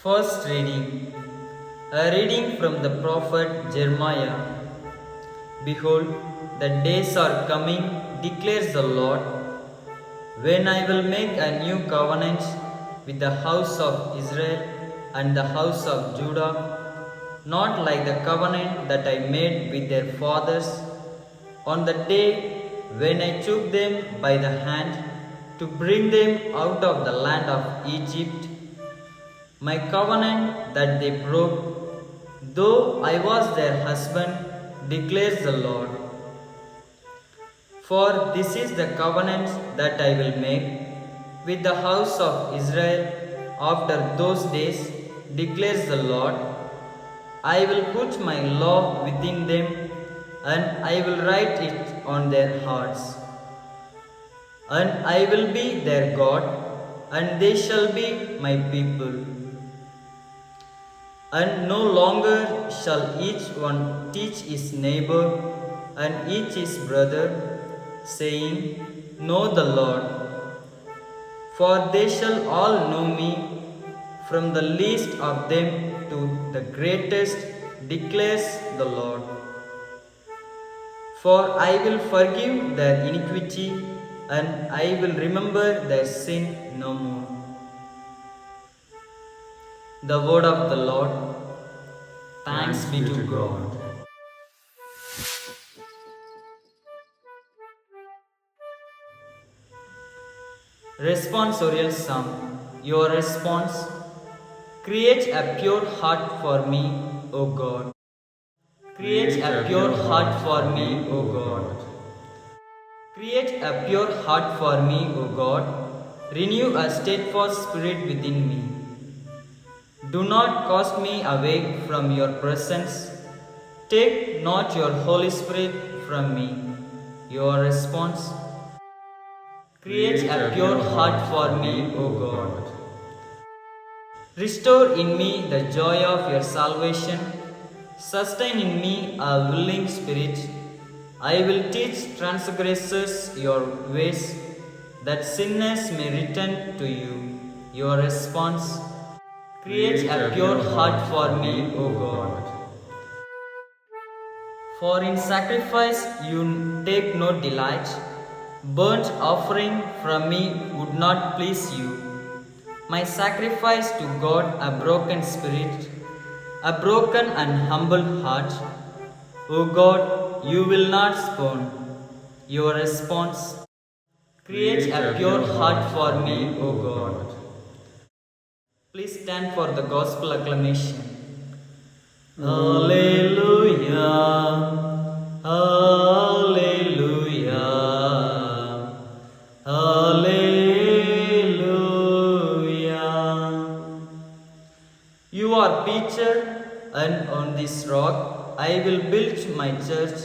First reading. A reading from the prophet Jeremiah. Behold, the days are coming, declares the Lord, when I will make a new covenant with the house of Israel and the house of Judah, not like the covenant that I made with their fathers on the day when I took them by the hand to bring them out of the land of Egypt, my covenant that they broke, though I was their husband, declares the Lord. For this is the covenant that I will make with the house of Israel after those days, declares the Lord. I will put my law within them, and I will write it on their hearts. And I will be their God, and they shall be my people. And no longer shall each one teach his neighbor and each his brother, saying, Know the Lord. For they shall all know me, from the least of them to the greatest, declares the Lord. For I will forgive their iniquity, and I will remember their sin no more. The word of the Lord. Thanks be to God. Responsorial Psalm. Your response. Create a pure heart for me, O God. Create a pure heart for me, O God. Create a pure heart for me, O God. Renew a steadfast spirit within me. Do not cast me away from your presence. Take not your Holy Spirit from me. Your response. Create a pure heart for me, O God. Restore in me the joy of your salvation. Sustain in me a willing spirit. I will teach transgressors your ways, that sinners may return to you. Your response. Create a pure heart for me, O God. For in sacrifice you take no delight. Burnt offering from me would not please you. My sacrifice to God a broken spirit, a broken and humble heart. O God, you will not scorn. Your response. Create a pure heart for me, O God. Please stand for the gospel acclamation. Hallelujah, hallelujah, hallelujah. You are Peter, and on this rock I will build my church,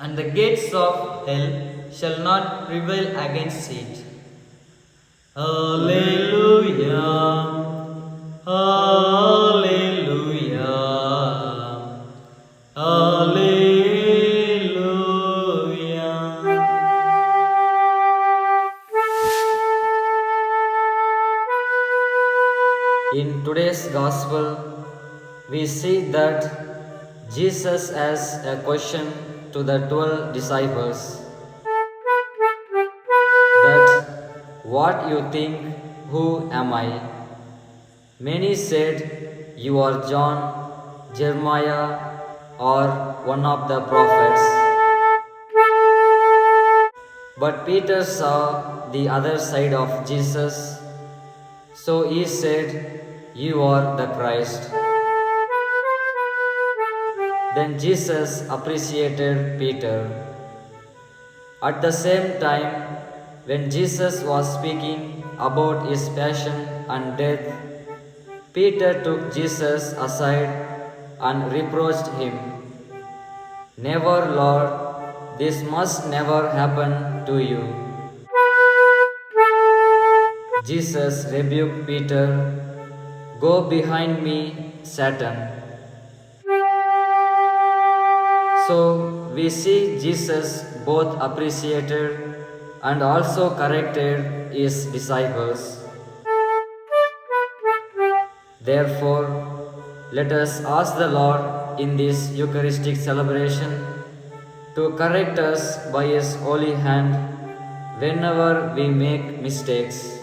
and the gates of hell shall not prevail against it. Hallelujah. Hallelujah. Hallelujah. In today's gospel, we see that Jesus asks a question to the 12 disciples, that what you think, who am I? Many said, You are John, Jeremiah, or one of the prophets. But Peter saw the other side of Jesus, so he said, You are the Christ. Then Jesus appreciated Peter. At the same time, when Jesus was speaking about his passion and death, Peter took Jesus aside and reproached him. Never, Lord, this must never happen to you. Jesus rebuked Peter, Go behind me, Satan. So we see Jesus both appreciated and also corrected his disciples. Therefore, let us ask the Lord in this Eucharistic celebration to correct us by His holy hand whenever we make mistakes.